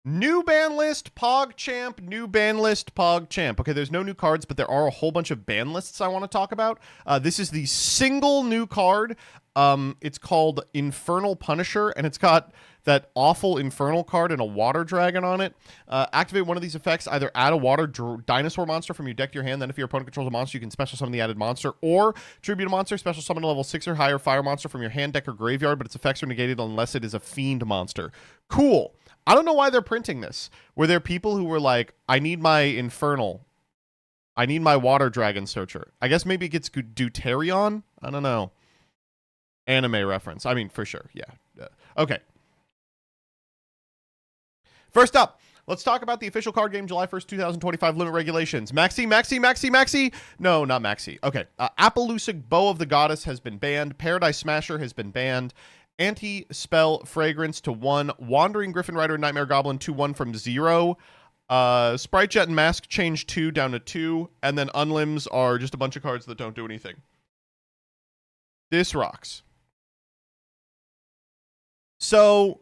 New ban list, Pogchamp, new ban list, Pogchamp. Okay, there's no new cards, but there are a whole bunch of ban lists I want to talk about. This is the single new card. It's called Infernal Punisher, and it's got that awful Infernal card and a water dragon on it. Activate one of these effects, either add a water dinosaur monster from your deck to your hand, then if your opponent controls a monster, you can special summon the added monster, or tribute a monster, special summon a level 6 or higher fire monster from your hand, deck, or graveyard, but its effects are negated unless it is a fiend monster. Cool. I don't know why they're printing this. Were there people who were like, I need my Infernal. I need my Water Dragon Searcher. I guess maybe it gets Deuterion? I don't know. Anime reference. I mean, for sure. Yeah. Okay. First up, let's talk about the official card game July 1st, 2025 limit regulations. Maxi. No, not Maxi. Okay. Appaloosa Bow of the Goddess has been banned. Paradise Smasher has been banned. Anti-Spell Fragrance to 1. Wandering Griffin Rider and Nightmare Goblin to 1 from 0. Sprite Jet and Mask Change 2 down to 2. And then Unlims are just a bunch of cards that don't do anything. This rocks. So,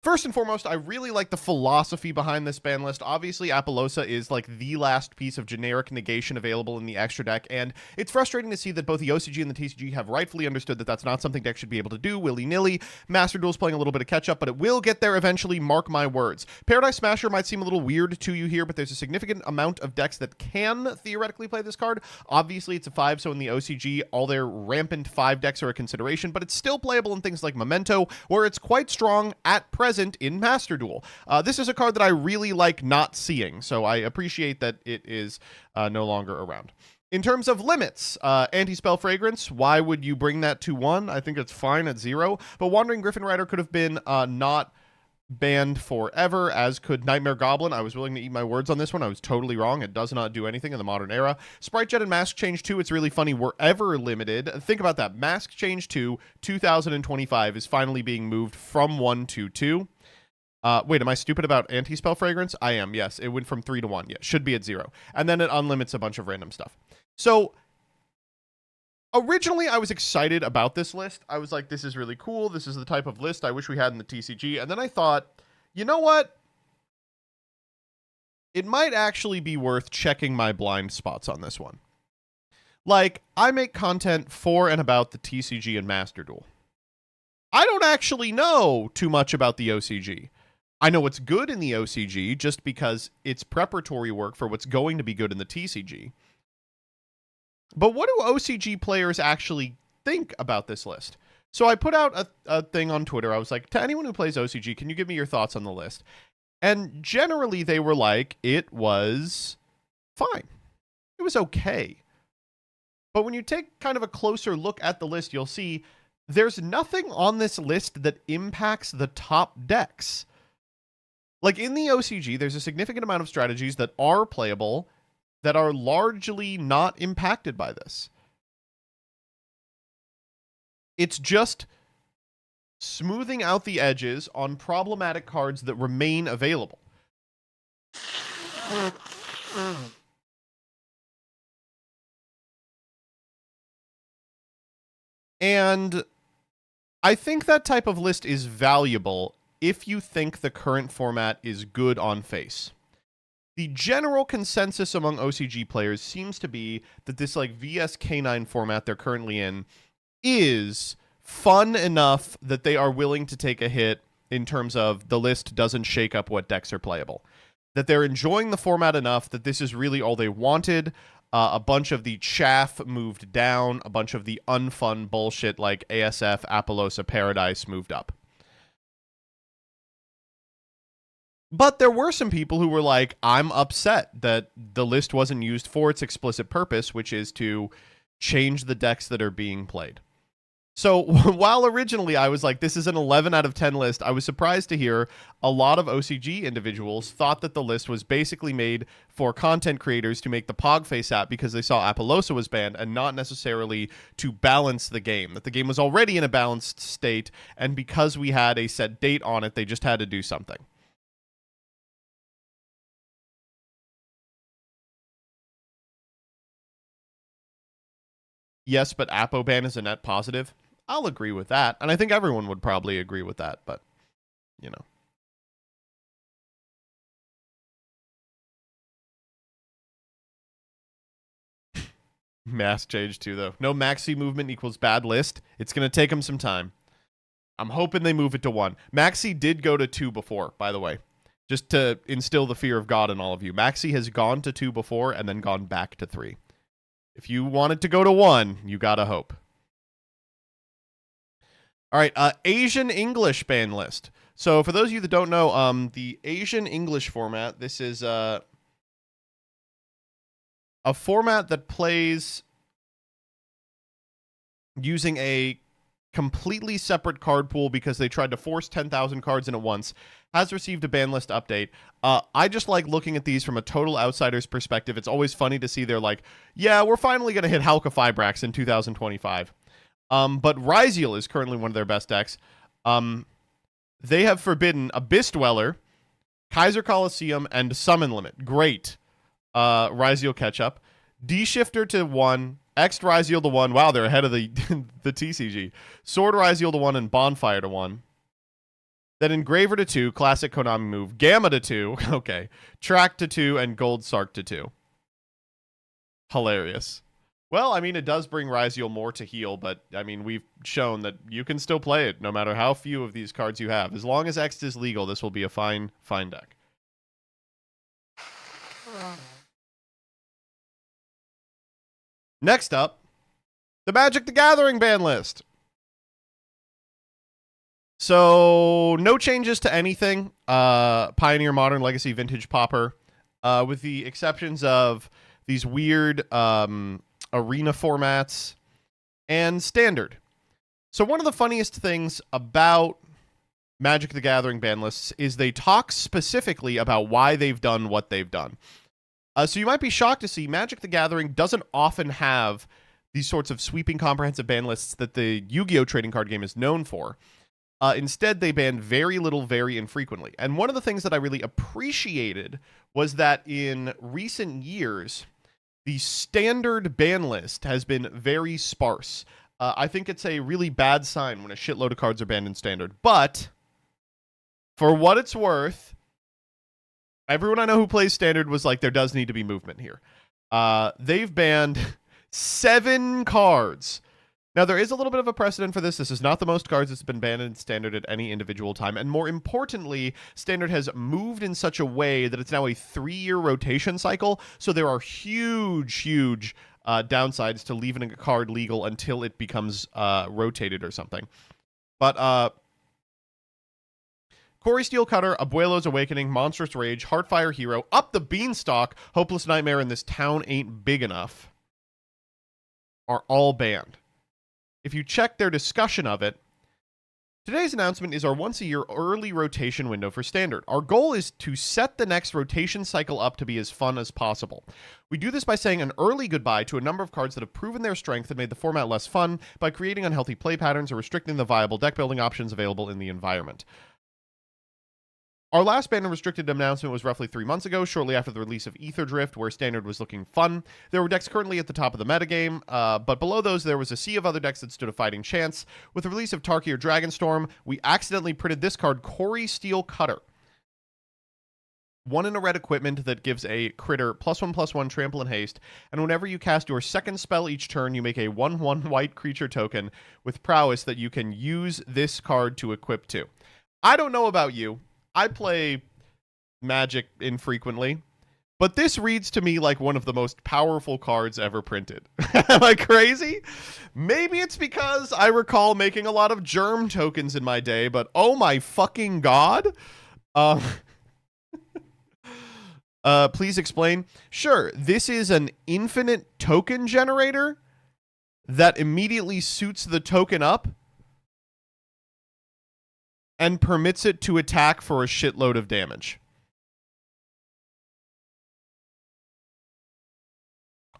first and foremost, I really like the philosophy behind this ban list. Obviously, Appaloosa is like the last piece of generic negation available in the extra deck, and it's frustrating to see that both the OCG and the TCG have rightfully understood that that's not something decks should be able to do willy-nilly. Master Duel's playing a little bit of catch-up, but it will get there eventually, mark my words. Paradise Smasher might seem a little weird to you here, but there's a significant amount of decks that can theoretically play this card. Obviously, it's a 5, so in the OCG, all their rampant 5 decks are a consideration, but it's still playable in things like Memento, where it's quite strong at present in Master Duel. This is a card that I really like not seeing, so I appreciate that it is no longer around. In terms of limits, Anti-Spell Fragrance, why would you bring that to 1? I think it's fine at 0, but Wandering Griffin Rider could have been not banned forever, as could Nightmare Goblin. I was willing to eat my words on this one. I was totally wrong. It does not do anything in the modern era. Sprite Jet and Mask Change 2, it's really funny, were ever limited. Think about that. Mask Change 2, 2025, is finally being moved from 1 to 2. Wait, am I stupid about Anti-Spell Fragrance? I am, yes. It went from 3 to 1. Yeah, should be at 0. And then it unlimits a bunch of random stuff. So, originally, I was excited about this list. I was like, this is really cool. This is the type of list I wish we had in the TCG. And then I thought, you know what? It might actually be worth checking my blind spots on this one. Like, I make content for and about the TCG and Master Duel. I don't actually know too much about the OCG. I know what's good in the OCG just because it's preparatory work for what's going to be good in the TCG. But what do OCG players actually think about this list? So I put out a thing on Twitter. I was like, to anyone who plays OCG, can you give me your thoughts on the list? And generally they were like, it was fine. It was okay. But when you take kind of a closer look at the list, you'll see there's nothing on this list that impacts the top decks. Like in the OCG, there's a significant amount of strategies that are playable that are largely not impacted by this. It's just smoothing out the edges on problematic cards that remain available. And I think that type of list is valuable if you think the current format is good on face. The general consensus among OCG players seems to be that this like VSK9 format they're currently in is fun enough that they are willing to take a hit in terms of the list doesn't shake up what decks are playable. That they're enjoying the format enough that this is really all they wanted. A bunch of the chaff moved down. A bunch of the unfun bullshit like ASF, Appaloosa, Paradise moved up. But there were some people who were like, I'm upset that the list wasn't used for its explicit purpose, which is to change the decks that are being played. So while originally I was like, this is an 11 out of 10 list, I was surprised to hear a lot of OCG individuals thought that the list was basically made for content creators to make the Pogface app because they saw Appaloosa was banned and not necessarily to balance the game. That the game was already in a balanced state, and because we had a set date on it, they just had to do something. Yes, but Appoban is a net positive. I'll agree with that, and I think everyone would probably agree with that, but you know. Mass change too, though. No maxi movement equals bad list. It's going to take them some time. I'm hoping they move it to 1. Maxi did go to 2 before, by the way, just to instill the fear of God in all of you. Maxi has gone to 2 before and then gone back to 3. If you want it to go to 1, you got to hope. All right, Asian English ban list. So for those of you that don't know, the Asian English format, this is a format that plays using a completely separate card pool because they tried to force 10,000 cards in at once, has received a ban list update. I just like looking at these from a total outsider's perspective. It's always funny to see they're like, yeah, we're finally going to hit Halka Fibrax in 2025. But Ryziel is currently one of their best decks. They have forbidden Abyss Dweller, Kaiser Coliseum, and Summon Limit. Great. Ryziel catch-up. D-Shifter to 1, X Ryziel to 1. Wow, they're ahead of the the TCG. Sword Ryziel to 1 and Bonfire to 1. Then Engraver to 2, classic Konami move. Gamma to 2, okay. Track to 2, and Gold Sark to 2. Hilarious. Well, I mean, it does bring Ryziel more to heal, but, I mean, we've shown that you can still play it no matter how few of these cards you have. As long as X is legal, this will be a fine deck. Next up, the Magic the Gathering ban list. So, no changes to anything. Pioneer, Modern, Legacy, Vintage, Pauper. With the exceptions of these weird arena formats and Standard. So, one of the funniest things about Magic the Gathering ban lists is they talk specifically about why they've done what they've done. So you might be shocked to see Magic the Gathering doesn't often have these sorts of sweeping comprehensive ban lists that the Yu-Gi-Oh! Trading card game is known for. Instead, they ban very little, very infrequently. And one of the things that I really appreciated was that in recent years, the Standard ban list has been very sparse. I think it's a really bad sign when a shitload of cards are banned in Standard. But, for what it's worth, everyone I know who plays Standard was like, there does need to be movement here. They've banned 7 cards. Now, there is a little bit of a precedent for this. This is not the most cards that's been banned in Standard at any individual time. And more importantly, Standard has moved in such a way that it's now a 3-year rotation cycle. So there are huge downsides to leaving a card legal until it becomes rotated or something. But Corey Steelcutter, Abuelo's Awakening, Monstrous Rage, Heartfire Hero, Up the Beanstalk, Hopeless Nightmare, and This Town Ain't Big Enough are all banned. If you check their discussion of it, today's announcement is our once-a-year early rotation window for Standard. Our goal is to set the next rotation cycle up to be as fun as possible. We do this by saying an early goodbye to a number of cards that have proven their strength and made the format less fun by creating unhealthy play patterns or restricting the viable deck-building options available in the environment. Our last ban and restricted announcement was roughly 3 months ago, shortly after the release of Ether Drift, where Standard was looking fun. There were decks currently at the top of the metagame, but below those there was a sea of other decks that stood a fighting chance. With the release of Tarkir Dragonstorm, we accidentally printed this card, Corey Steelcutter. 1 in a red equipment that gives a critter +1/+1 trample and haste, and whenever you cast your second spell each turn, you make a 1/1 white creature token with prowess that you can use this card to equip to. I don't know about you. I play Magic infrequently, but this reads to me like one of the most powerful cards ever printed. Am I crazy? Maybe it's because I recall making a lot of germ tokens in my day, but oh my fucking god. Please explain. Sure, this is an infinite token generator that immediately suits the token up and permits it to attack for a shitload of damage.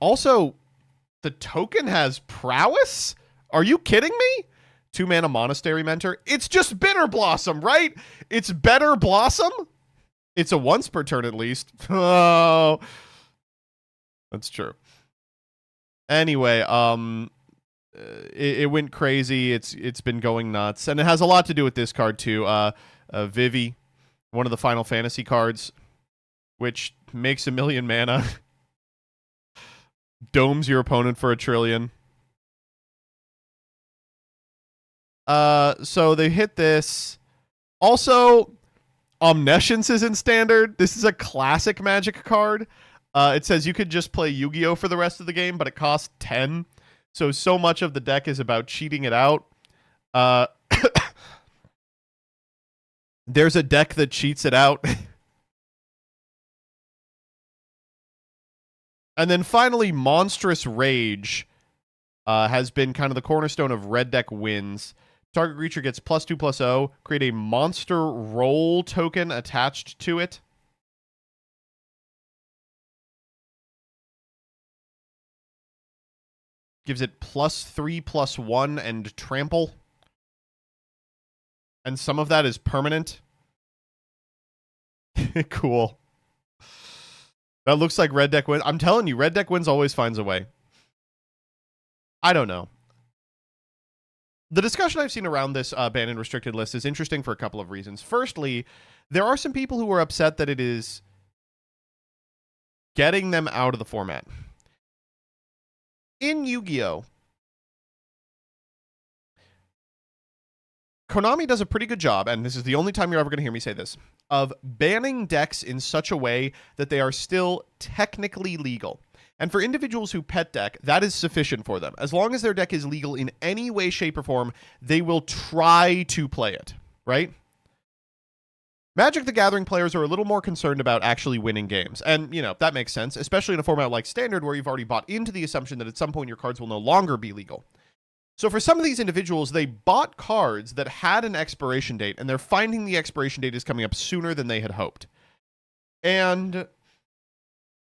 Also, the token has prowess? Are you kidding me? 2-mana Monastery Mentor. It's just Bitter Blossom, right? It's Better Blossom? It's a once per turn at least. Oh, that's true. Anyway, it went crazy. It's been going nuts, and it has a lot to do with this card too. Vivi, one of the Final Fantasy cards, which makes 1,000,000 mana, domes your opponent for 1,000,000,000,000. So they hit this. Also, Omniscience is in standard. This is a classic Magic card. It says you could just play Yu-Gi-Oh for the rest of the game, but it costs 10. So much of the deck is about cheating it out. There's a deck that cheats it out. And then finally, Monstrous Rage has been kind of the cornerstone of red deck wins. Target creature gets +2/+0. Create a monster roll token attached to it. Gives it +3/+1 and trample. And some of that is permanent. Cool. That looks like red deck wins. I'm telling you, red deck wins always finds a way. I don't know. The discussion I've seen around this banned and restricted list is interesting for a couple of reasons. Firstly, there are some people who are upset that it is getting them out of the format. In Yu-Gi-Oh!, Konami does a pretty good job, and this is the only time you're ever going to hear me say this, of banning decks in such a way that they are still technically legal. And for individuals who pet deck, that is sufficient for them. As long as their deck is legal in any way, shape, or form, they will try to play it, right? Magic the Gathering players are a little more concerned about actually winning games. And, that makes sense, especially in a format like Standard where you've already bought into the assumption that at some point your cards will no longer be legal. So for some of these individuals, they bought cards that had an expiration date, and they're finding the expiration date is coming up sooner than they had hoped. And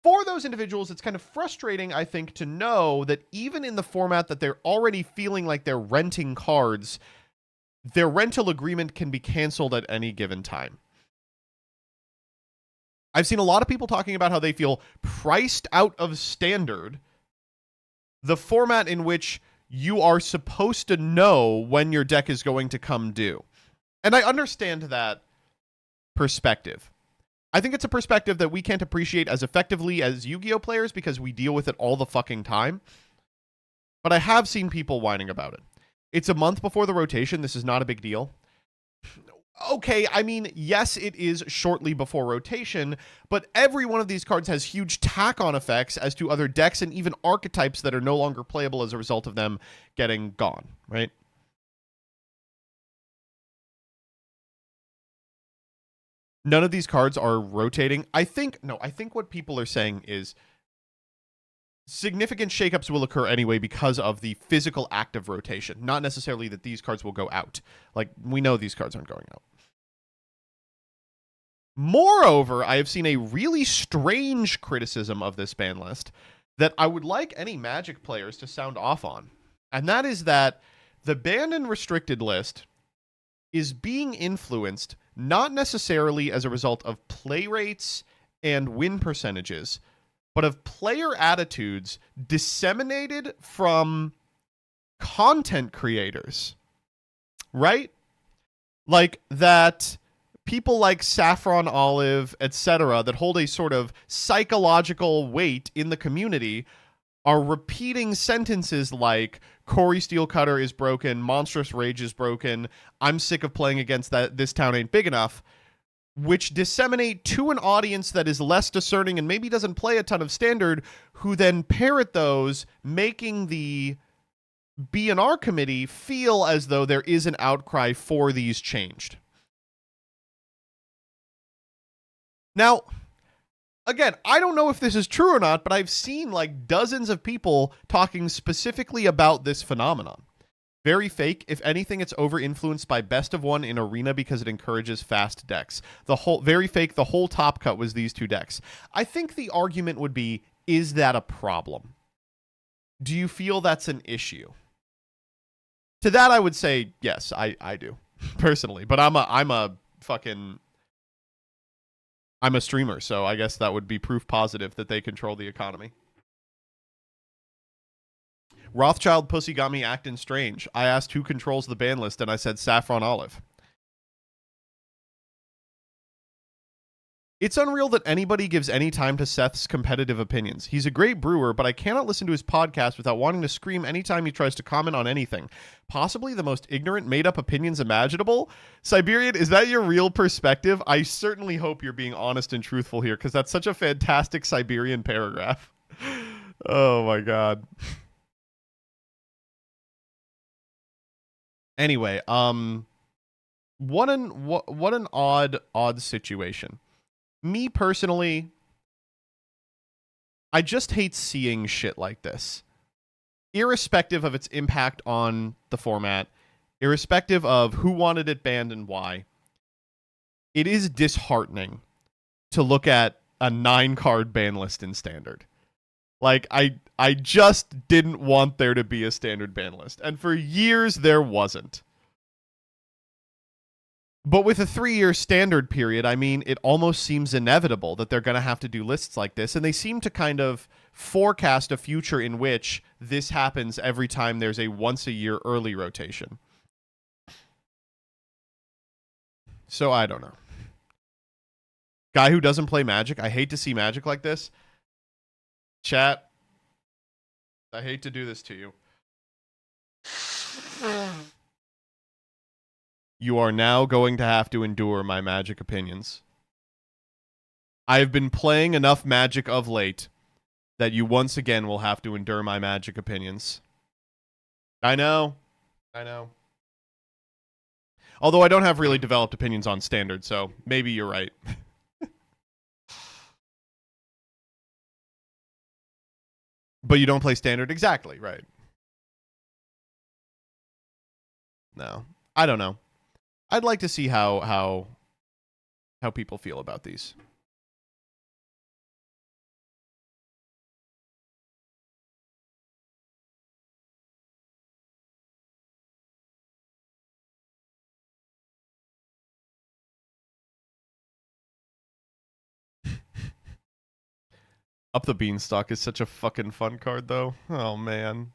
for those individuals, it's kind of frustrating, I think, to know that even in the format that they're already feeling like they're renting cards, their rental agreement can be canceled at any given time. I've seen a lot of people talking about how they feel priced out of Standard, the format in which you are supposed to know when your deck is going to come due. And I understand that perspective. I think it's a perspective that we can't appreciate as effectively as Yu-Gi-Oh! Players because we deal with it all the fucking time. But I have seen people whining about it. It's a month before the rotation. This is not a big deal. Okay, I mean, yes, it is shortly before rotation, but every one of these cards has huge tack-on effects as to other decks and even archetypes that are no longer playable as a result of them getting gone, right? None of these cards are rotating. I think what people are saying is significant shakeups will occur anyway because of the physical act of rotation, not necessarily that these cards will go out. Like, we know these cards aren't going out. Moreover, I have seen a really strange criticism of this ban list that I would like any Magic players to sound off on. And that is that the banned and restricted list is being influenced not necessarily as a result of play rates and win percentages, but of player attitudes disseminated from content creators, right? Like that people like Saffron Olive, etc., that hold a sort of psychological weight in the community are repeating sentences like Corey Steelcutter is broken, Monstrous Rage is broken, I'm sick of playing against that, this town ain't big enough, which disseminate to an audience that is less discerning and maybe doesn't play a ton of Standard, who then parrot those, making the B&R committee feel as though there is an outcry for these changed. Now, again, I don't know if this is true or not, but I've seen like dozens of people talking specifically about this phenomenon. Very fake. If anything, it's over-influenced by Best of One in Arena because it encourages fast decks. Very fake, the whole top cut was these two decks. I think the argument would be, is that a problem? Do you feel that's an issue? To that, I would say, yes, I do, personally. But I'm a streamer, so I guess that would be proof positive that they control the economy. Rothschild pussy got me acting strange. I asked who controls the ban list, and I said Saffron Olive. It's unreal that anybody gives any time to Seth's competitive opinions. He's a great brewer, but I cannot listen to his podcast without wanting to scream anytime he tries to comment on anything. Possibly the most ignorant, made-up opinions imaginable? Siberian, is that your real perspective? I certainly hope you're being honest and truthful here, because that's such a fantastic Siberian paragraph. Oh my god. Anyway, what an odd situation. Me personally, I just hate seeing shit like this. Irrespective of its impact on the format, irrespective of who wanted it banned and why, it is disheartening to look at a 9-card ban list in Standard. Like, I just didn't want there to be a Standard ban list, and for years there wasn't. But with a 3-year Standard period, I mean, it almost seems inevitable that they're going to have to do lists like this, and they seem to kind of forecast a future in which this happens every time there's a once-a-year early rotation. So I don't know. Guy who doesn't play Magic, I hate to see Magic like this. Chat, I hate to do this to you. You are now going to have to endure my Magic opinions. I have been playing enough Magic of late that you once again will have to endure my Magic opinions. I know. Although I don't have really developed opinions on Standard, so maybe you're right. But you don't play Standard? Exactly, right. No. I don't know. I'd like to see how people feel about these. Up the Beanstalk is such a fucking fun card, though. Oh, man.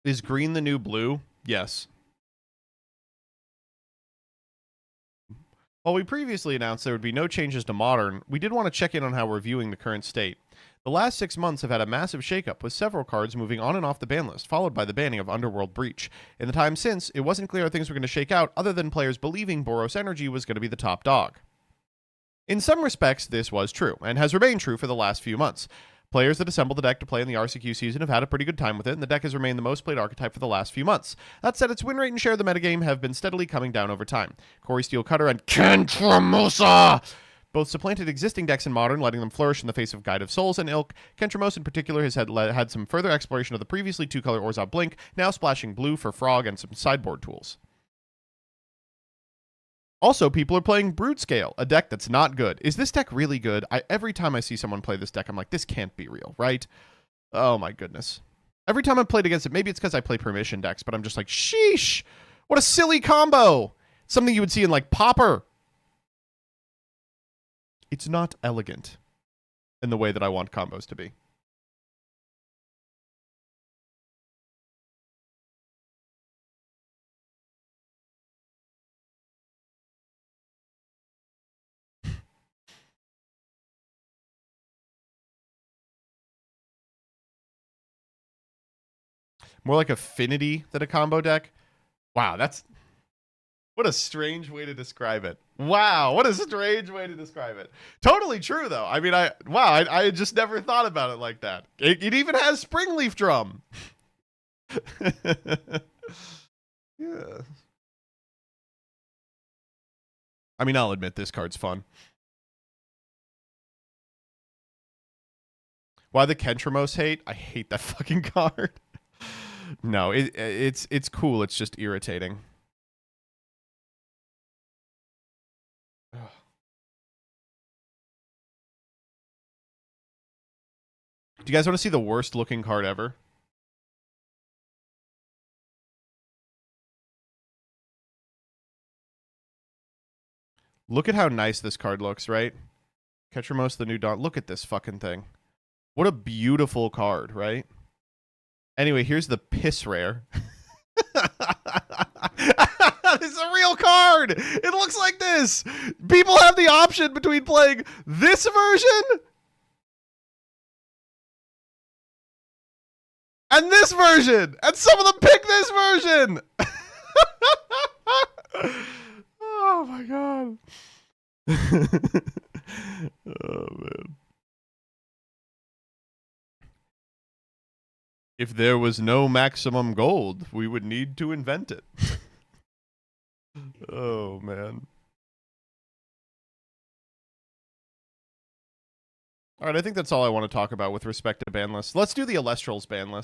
Is green the new blue? Yes. While we previously announced there would be no changes to Modern, we did want to check in on how we're viewing the current state. The last 6 months have had a massive shakeup, with several cards moving on and off the ban list, followed by the banning of Underworld Breach. In the time since, it wasn't clear how things were going to shake out, other than players believing Boros Energy was going to be the top dog. In some respects, this was true, and has remained true for the last few months. Players that assembled the deck to play in the RCQ season have had a pretty good time with it, and the deck has remained the most played archetype for the last few months. That said, its win rate and share of the metagame have been steadily coming down over time. Corey Steel Cutter and Kentramosa both supplanted existing decks in Modern, letting them flourish in the face of Guide of Souls and Ilk. Kentramos in particular has had some further exploration of the previously 2-color Orzhov Blink, now splashing blue for Frog and some sideboard tools. Also, people are playing Brutescale, a deck that's not good. Is this deck really good? Every time I see someone play this deck, I'm like, this can't be real, right? Oh my goodness. Every time I've played against it, maybe it's because I play permission decks, but I'm just like, sheesh, what a silly combo. Something you would see in like Pauper. It's not elegant in the way that I want combos to be. More like Affinity than a combo deck. Wow, that's... What a strange way to describe it. Wow, what a strange way to describe it. Totally true, though. I mean, I just never thought about it like that. It even has Springleaf Drum. Yeah. I mean, I'll admit this card's fun. Why the Kentramos hate? I hate that fucking card. No, it's cool. It's just irritating. Ugh. Do you guys want to see the worst looking card ever? Look at how nice this card looks, right? Catcher most the new Dawn. Look at this fucking thing. What a beautiful card, right? Anyway, here's the piss rare. This is a real card. It looks like this. People have the option between playing this version and this version, and some of them pick this version. Oh my god. Oh man. If there was no maximum gold, we would need to invent it. Oh man. All right, I think that's all I want to talk about with respect to ban lists. Let's do the Alestrals ban list.